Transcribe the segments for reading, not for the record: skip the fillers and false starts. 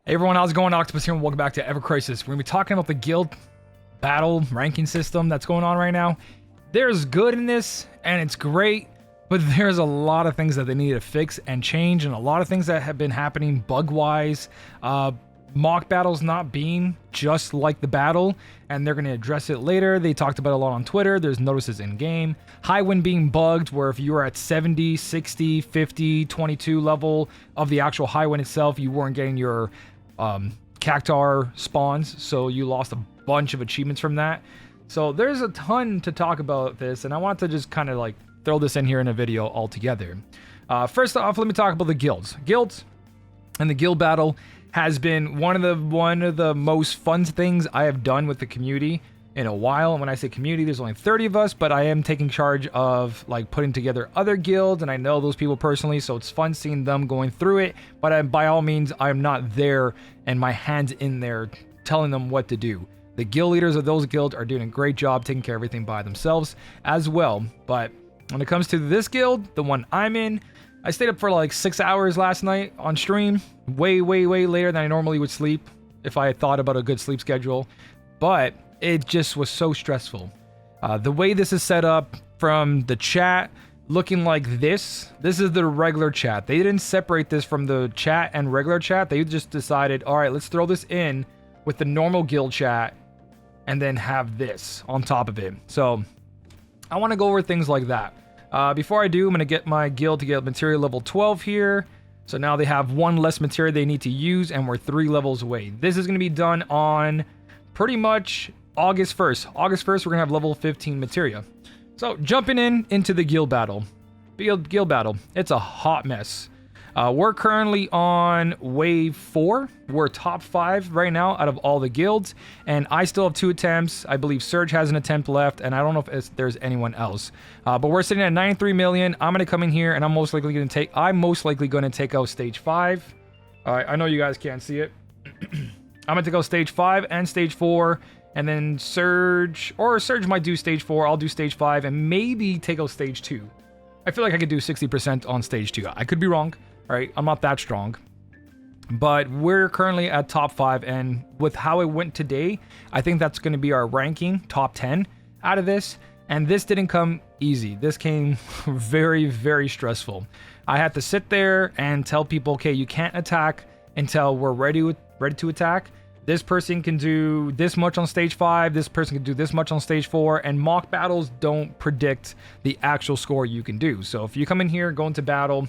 Hey everyone, how's it going? Octopus here and welcome back to evercrisis. We're going to be talking about the guild battle ranking system that's going on right now. There's good in this and it's great, but there's a lot of things that they need to fix and change, and a lot of things that have been happening bug-wise. Mock battles not being just like the battle, and they're going to address it later. They talked about it a lot on Twitter. There's notices in game. High win being bugged, where if you were at 70, 60, 50, 22 level of the actual high win itself, you weren't getting your cactar spawns, so you lost a bunch of achievements from that. So there's a ton to talk about this, and I want to just kind of like throw this in here in a video altogether. First off, let me talk about the guilds. Guilds and the guild battle has been one of the most fun things I have done with the community in a while. And when I say community, there's only 30 of us, but I am taking charge of like putting together other guilds, and I know those people personally, so it's fun seeing them going through it. But by all means, I'm not there and my hands in there telling them what to do. The guild leaders of those guilds are doing a great job taking care of everything by themselves as well. But when it comes to this guild, the one I'm in, I stayed up for like 6 hours last night on stream, way later than I normally would sleep if I had thought about a good sleep schedule, but it just was so stressful. The way this is set up from the chat looking like this is the regular chat. They didn't separate this from the chat and regular chat. They just decided, all right, let's throw this in with the normal guild chat and then have this on top of it. So I want to go over things like that. Before I do, I'm going to get my guild to get material level 12 here. So now they have one less material they need to use, and we're 3 levels away. This is going to be done on pretty much August 1st. August 1st, we're going to have level 15 materia. So jumping into the guild battle. Guild battle. It's a hot mess. We're currently on wave 4. We're top 5 right now out of all the guilds, and I still have 2 attempts. I believe Surge has an attempt left, and I don't know if there's anyone else. But we're sitting at 93 million. I'm gonna come in here, and I'm most likely gonna take out stage 5. I know you guys can't see it. I'm gonna take out stage 5 and stage 4, and then Surge might do stage 4. I'll do stage 5, and maybe take out stage 2. I feel like I could do 60% on stage 2. I could be wrong. All right, I'm not that strong, but we're currently at top 5, and with how it went today, I think that's going to be our ranking, top 10 out of this. And this didn't come easy. This came very stressful. I had to sit there and tell people, okay, you can't attack until we're ready to attack. This person can do this much on stage 5. This person can do this much on stage 4. And mock battles don't predict the actual score you can do. So if you come in here, go into battle,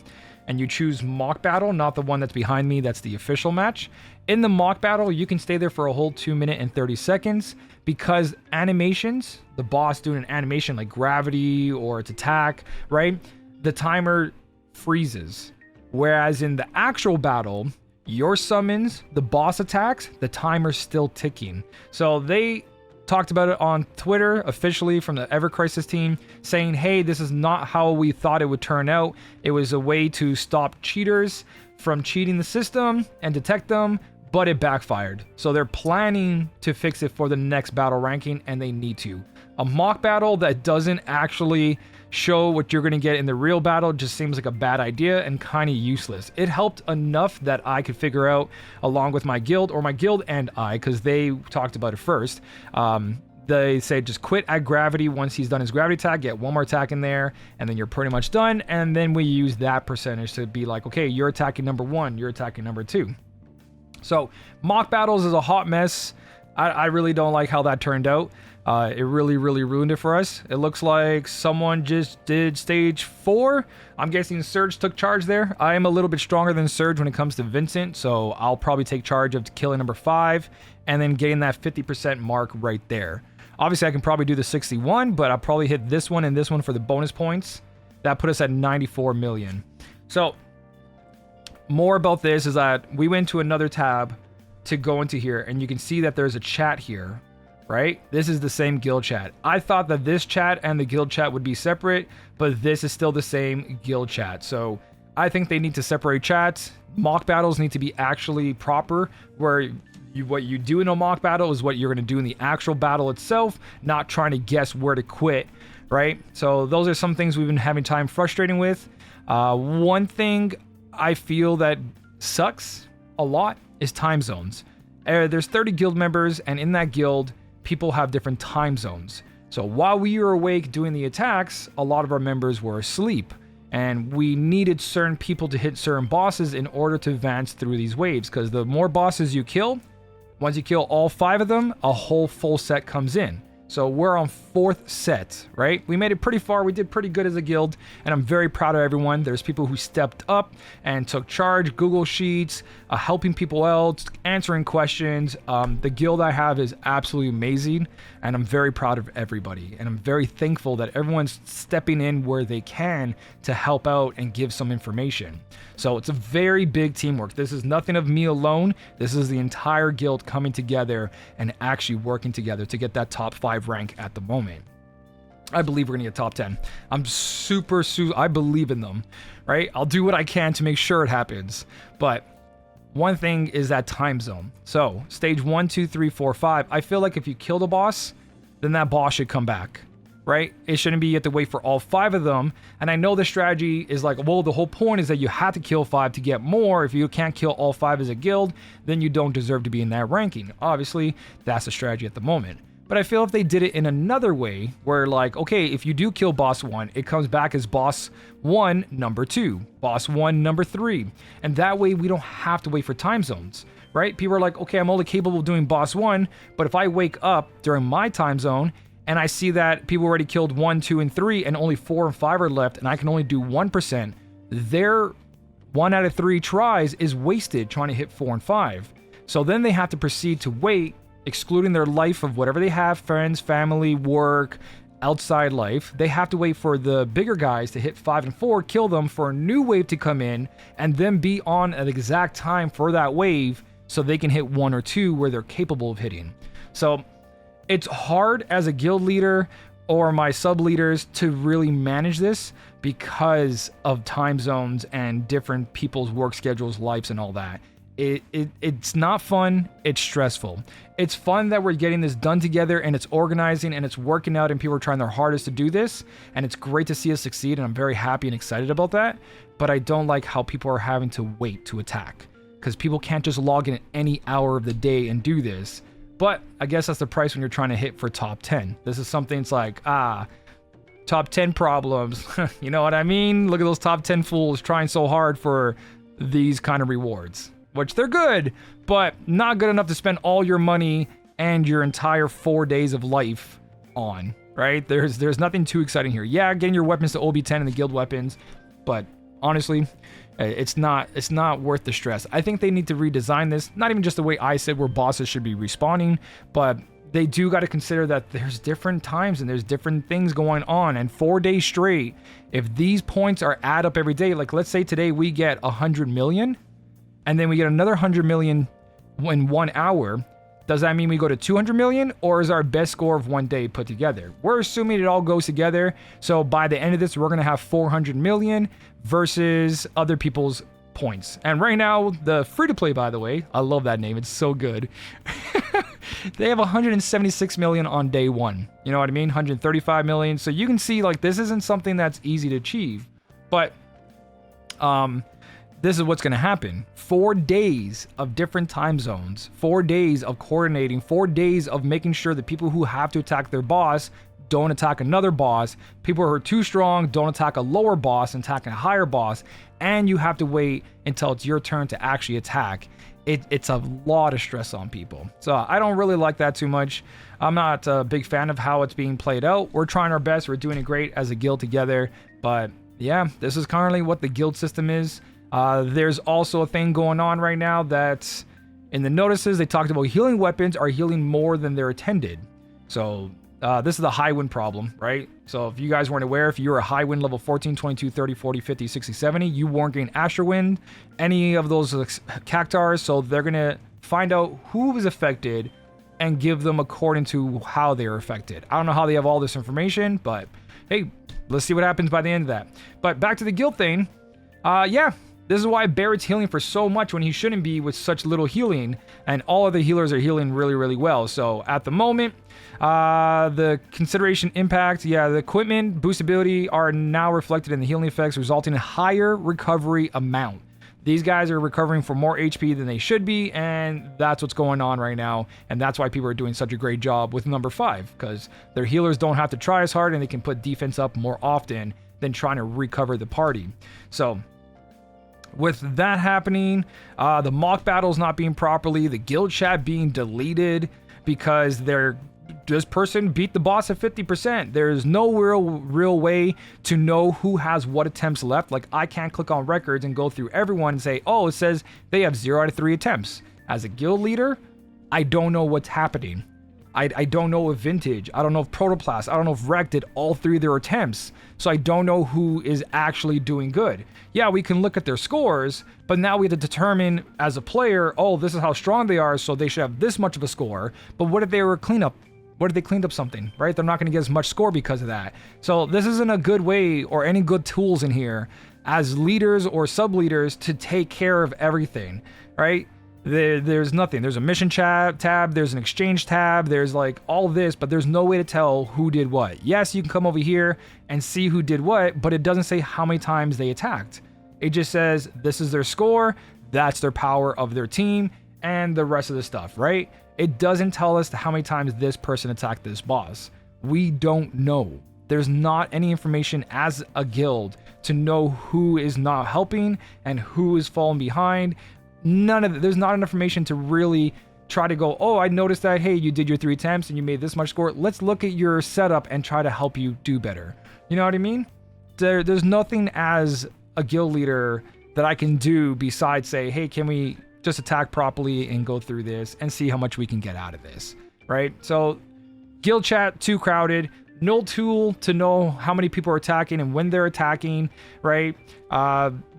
and you choose mock battle, not the one that's behind me, that's the official match. In the mock battle, you can stay there for a whole 2 minutes and 30 seconds because animations, the boss doing an animation like gravity or its attack, right? The timer freezes. Whereas in the actual battle, your summons, the boss attacks, the timer's still ticking. So they talked about it on Twitter officially from the evercrisis team, saying, hey, this is not how we thought it would turn out. It was a way to stop cheaters from cheating the system and detect them, but it backfired. So they're planning to fix it for the next battle ranking, and they need to. A mock battle that doesn't actually show what you're going to get in the real battle just seems like a bad idea and kind of useless. It helped enough that I could figure out along with my guild, or my guild and I, because they talked about it first. They said just quit at gravity once he's done his gravity attack, get one more attack in there, and then you're pretty much done. And then we use that percentage to be like, okay, you're attacking number 1, you're attacking number 2. So mock battles is a hot mess. I really don't like how that turned out. It really ruined it for us. It looks like someone just did stage 4. I'm guessing Surge took charge there. I am a little bit stronger than Surge when it comes to Vincent, so I'll probably take charge of killing number 5 and then getting that 50% mark right there. Obviously, I can probably do the 61, but I'll probably hit this one and this one for the bonus points. That put us at 94 million. So more about this is that we went to another tab to go into here, and you can see that there's a chat here, right? This is the same guild chat. I thought that this chat and the guild chat would be separate, but this is still the same guild chat. So I think they need to separate chats. Mock battles need to be actually proper, where what you do in a mock battle is what you're going to do in the actual battle itself, not trying to guess where to quit, right? So those are some things we've been having time frustrating with. One thing I feel that sucks a lot is time zones. There's 30 guild members, and in that guild, people have different time zones. So while we were awake doing the attacks, a lot of our members were asleep, and we needed certain people to hit certain bosses in order to advance through these waves, because the more bosses you kill, once you kill all 5 of them, a whole full set comes in. So we're on 4th set, right? We made it pretty far. We did pretty good as a guild, and I'm very proud of everyone. There's people who stepped up and took charge, Google Sheets, helping people out, answering questions. The guild I have is absolutely amazing, and I'm very proud of everybody. And I'm very thankful that everyone's stepping in where they can to help out and give some information. So it's a very big teamwork. This is nothing of me alone. This is the entire guild coming together and actually working together to get that top 5 rank at the moment. I believe we're gonna get top 10. I'm I believe in them, right? I'll do what I can to make sure it happens. But one thing is that time zone. So stage 1, 2, 3, 4, 5. I feel like if you kill the boss, then that boss should come back. Right? It shouldn't be you have to wait for all 5 of them. And I know the strategy is like, well, the whole point is that you have to kill 5 to get more. If you can't kill all 5 as a guild, then you don't deserve to be in that ranking. Obviously, that's the strategy at the moment. But I feel if they did it in another way, where like, okay, if you do kill boss 1, it comes back as boss 1, number 2, boss 1, number 3. And that way we don't have to wait for time zones. Right? People are like, okay, I'm only capable of doing boss 1, but if I wake up during my time zone, and I see that people already killed 1, 2, and 3, and only 4 and 5 are left, and I can only do 1%, their 1 out of 3 tries is wasted trying to hit 4 and 5. So then they have to proceed to wait, excluding their life of whatever they have, friends, family, work, outside life. They have to wait for the bigger guys to hit 5 and 4, kill them for a new wave to come in, and then be on at exact time for that wave so they can hit 1 or 2 where they're capable of hitting. So it's hard as a guild leader or my sub leaders to really manage this because of time zones and different people's work schedules, lives, and all that. It's not fun. It's stressful. It's fun that we're getting this done together and it's organizing and it's working out and people are trying their hardest to do this. And it's great to see us succeed. And I'm very happy and excited about that. But I don't like how people are having to wait to attack because people can't just log in at any hour of the day and do this. But I guess that's the price when you're trying to hit for top 10. This is something it's like, top 10 problems. You know what I mean? Look at those top 10 fools trying so hard for these kind of rewards, which they're good, but not good enough to spend all your money and your entire 4 days of life on, right? There's nothing too exciting here. Yeah, getting your weapons to OB10 and the guild weapons, but honestly, it's not worth the stress. I think they need to redesign this, not even just the way I said where bosses should be respawning, but they do got to consider that there's different times and there's different things going on. And 4 days straight, if these points are add up every day, like let's say today we get 100 million and then we get another 100 million in 1 hour, does that mean we go to 200 million or is our best score of 1 day put together? We're assuming it all goes together. So by the end of this, we're going to have 400 million versus other people's points. And right now, the free-to-play, by the way, I love that name. It's so good. They have 176 million on day 1. You know what I mean? 135 million. So you can see like this isn't something that's easy to achieve. But this is what's going to happen. 4 days of different time zones, 4 days of coordinating, 4 days of making sure that people who have to attack their boss don't attack another boss. People who are too strong don't attack a lower boss and attack a higher boss. And you have to wait until it's your turn to actually attack. It's a lot of stress on people. So I don't really like that too much. I'm not a big fan of how it's being played out. We're trying our best. We're doing it great as a guild together. But yeah, this is currently what the guild system is. There's also a thing going on right now that in the notices, they talked about healing weapons are healing more than they're intended. So this is the high wind problem, right? So if you guys weren't aware, if you're a high wind level 14, 22, 30, 40, 50, 60, 70, you weren't getting Astral Wind, any of those cactars. So they're going to find out who was affected and give them according to how they are affected. I don't know how they have all this information, but hey, let's see what happens by the end of that. But back to the guild thing. Yeah, this is why Barrett's healing for so much when he shouldn't be with such little healing, and all other healers are healing really, really well. So at the moment, the consideration impact, yeah, the equipment, boostability are now reflected in the healing effects, resulting in higher recovery amount. These guys are recovering for more HP than they should be, and that's what's going on right now. And that's why people are doing such a great job with number 5, because their healers don't have to try as hard and they can put defense up more often than trying to recover the party. So with that happening, the mock battles not being properly, the guild chat being deleted because this person beat the boss at 50%. There's no real way to know who has what attempts left. Like, I can't click on records and go through everyone and say, oh, it says they have 0 out of 3 attempts. As a guild leader, I don't know what's happening. I don't know if Vintage, I don't know if Protoplast, I don't know if Rec did all 3 of their attempts. So I don't know who is actually doing good. Yeah, we can look at their scores, but now we have to determine as a player, oh, this is how strong they are, so they should have this much of a score. But what if they were cleanup? What if they cleaned up something, right? They're not going to get as much score because of that. So this isn't a good way or any good tools in here as leaders or sub-leaders to take care of everything, right? There's nothing. There's a mission tab, there's an exchange tab, there's like all this, but there's no way to tell who did what. Yes, you can come over here and see who did what, but it doesn't say how many times they attacked. It just says this is their score, that's their power of their team, and the rest of the stuff, right? It doesn't tell us how many times this person attacked this boss. We don't know. There's not any information as a guild to know who is not helping and who is falling behind. There's not enough information to really try to go, oh, I noticed that, hey, you did your 3 attempts and you made this much score. Let's look at your setup and try to help you do better. You know what I mean? There's nothing as a guild leader that I can do besides say, hey, can we just attack properly and go through this and see how much we can get out of this, right? So guild chat too crowded, no tool to know how many people are attacking and when they're attacking, right?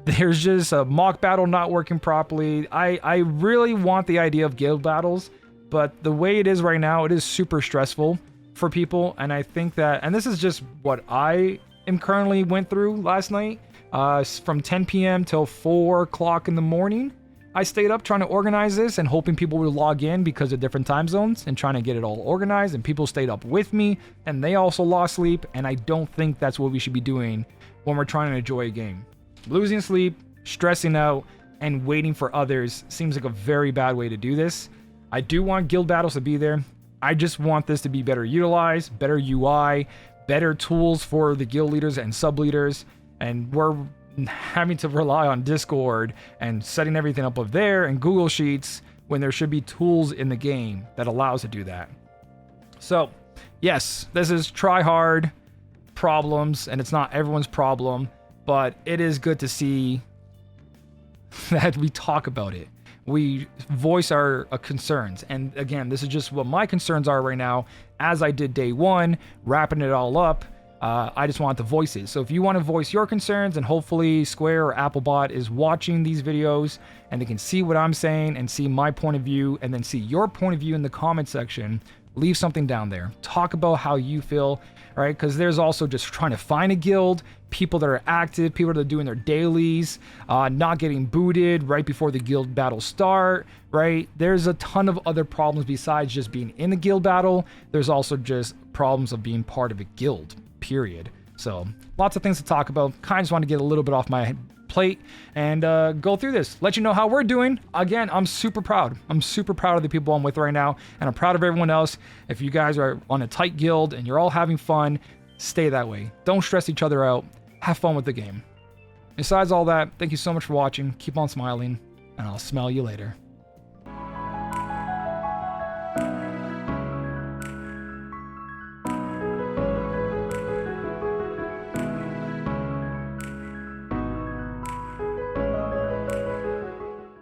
There's just a mock battle not working properly. I really want the idea of guild battles, but the way it is right now, it is super stressful for people. And I think that, and this is just what I am currently went through last night, from 10 p.m. till 4 o'clock in the morning. I stayed up trying to organize this and hoping people would log in because of different time zones and trying to get it all organized, and people stayed up with me and they also lost sleep, and I don't think that's what we should be doing when we're trying to enjoy a game. Losing sleep, stressing out, and waiting for others seems like a very bad way to do this. I do want guild battles to be there. I just want this to be better utilized, better UI, better tools for the guild leaders and sub leaders, and we're having to rely on Discord and setting everything up over there and Google Sheets when there should be tools in the game that allows to do that. So yes, this is try hard problems, and it's not everyone's problem, but it is good to see that we talk about it. We voice our concerns. And again, this is just what my concerns are right now. As I did day 1, wrapping it all up, I just want to voice it. So if you want to voice your concerns, and hopefully Square or Applebot is watching these videos and they can see what I'm saying and see my point of view and then see your point of view in the comment section, leave something down there. Talk about how you feel, right? Because there's also just trying to find a guild, people that are active, people that are doing their dailies, not getting booted right before the guild battle start, right? There's a ton of other problems besides just being in the guild battle. There's also just problems of being part of a guild, period. So lots of things to talk about. Kind of just want to get a little bit off my plate and go through this, let you know how we're doing. Again, I'm super proud. I'm super proud of the people I'm with right now, and I'm proud of everyone else. If you guys are on a tight guild and you're all having fun, stay that way. Don't stress each other out. Have fun with the game. Besides all that, thank you so much for watching. Keep on smiling, and I'll smell you later.